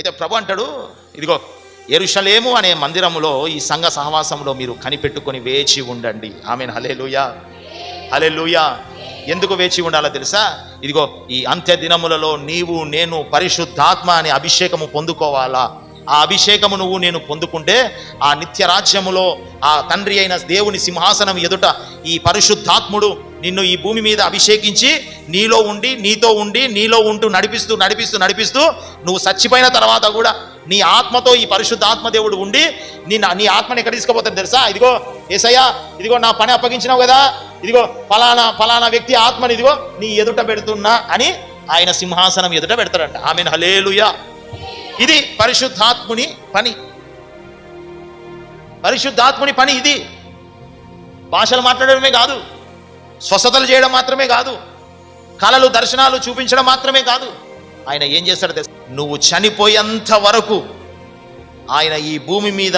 అయితే ప్రభు అంటాడు, ఇదిగో యెరూషలేము అనే మందిరములో ఈ సంఘ సహవాసంలో మీరు కనిపెట్టుకొని వేచి ఉండండి. ఆమేన్, హల్లెలూయా, హల్లెలూయా. ఎందుకు వేచి ఉండాలో తెలుసా? ఇదిగో ఈ అంత్య దినములలో నీవు నేను పరిశుద్ధాత్మ అనే అభిషేకము పొందుకోవాలా. ఆ అభిషేకము నువ్వు నేను పొందుకుంటే ఆ నిత్య రాజ్యములో ఆ తండ్రి అయిన దేవుని సింహాసనం ఎదుట ఈ పరిశుద్ధాత్ముడు నిన్ను ఈ భూమి మీద అభిషేకించి నీలో ఉండి నీతో ఉండి నీలో ఉంటూ నడిపిస్తూ నడిపిస్తూ నడిపిస్తూ నువ్వు చచ్చిపోయిన తర్వాత కూడా నీ ఆత్మతో ఈ పరిశుద్ధాత్మ దేవుడు ఉండి నీ ఆత్మని ఎక్కడ తీసుకుపోతాడు తెలుసా? ఇదిగో యేసయ్యా, ఇదిగో నా పని అప్పగించినావు కదా, ఇదిగో ఫలానా వ్యక్తి ఆత్మని ఇదిగో నీ ఎదుట పెడుతున్నా అని ఆయన సింహాసనం ఎదుట పెడతాడంట. ఆమేన్, హల్లెలూయా. ఇది పరిశుద్ధాత్ముని పని. పరిశుద్ధాత్ముని పని ఇది. భాషలు మాట్లాడడమే కాదు, స్వస్థతలు చేయడం మాత్రమే కాదు, కళలు దర్శనాలు చూపించడం మాత్రమే కాదు. ఆయన ఏం చేస్తాడో తెలుసు? నువ్వు చనిపోయేంత వరకు ఆయన ఈ భూమి మీద